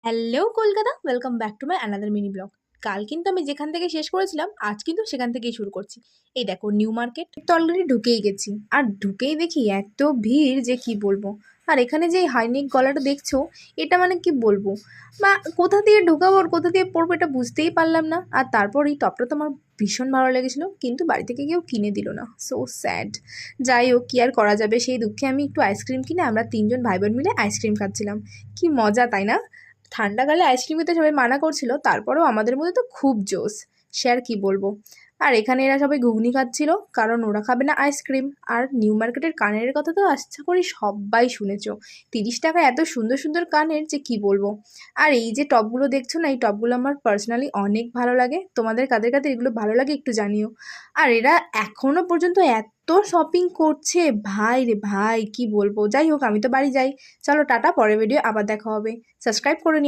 Hello Kolkata, welcome back to my another mini blog. কাল কিন্তু আমি যেখান থেকে শেষ করেছিলাম আজ কিন্তু সেখান থেকেই শুরু করছি। এই দেখো নিউ মার্কেট তো অলরেডি ঢুকেই গেছি, আর ঢুকেই দেখি এত ভিড় যে কি বলবো। আর এখানে যে হাইনেক গলাটা দেখছো, এটা মানে কি বলবো, বা কোথা দিয়ে ঢোকাবো আর কোথা দিয়ে পড়বো এটা বুঝতেই পারলাম না। আর তারপর এই টপটা তো আমার ভীষণ ভালো লেগেছিলো, কিন্তু বাড়ি থেকে কেউ কিনে দিল না, সো স্যাড। যাই হোক, কি আর করা যাবে, সেই দুঃখে আমি একটু আইসক্রিম কিনে আমরা তিনজন ভাই বোন মিলে আইসক্রিম খাচ্ছিলাম। কি মজা তাই না? ঠান্ডাকালে আইসক্রিম খেতে সবাই মানা করছিল, তারপরেও আমাদের মধ্যে তো খুব জোশ, সে আর কি বলবো। আর এখানে এরা সবাই ঘুগনি খাচ্ছিল, কারণ ওরা খাবে না আইসক্রিম। আর নিউ মার্কেটের কানের কথা তো আশা করি সবাই শুনেছো, 30 টাকায় এত সুন্দর সুন্দর কানের যে কি বলবো। আর এই যে টপগুলো দেখছো না, এই টপগুলো আমার পার্সোনালি অনেক ভালো লাগে। তোমাদের কাদের কাদের এগুলো ভালো লাগে একটু জানিও। আর এরা এখনো পর্যন্ত এত শপিং করছে, ভাই রে ভাই কি বলবো। যাই হোক, আমি তো বাড়ি যাই। চলো টাটা, পরের ভিডিও আবার দেখা হবে। সাবস্ক্রাইব করে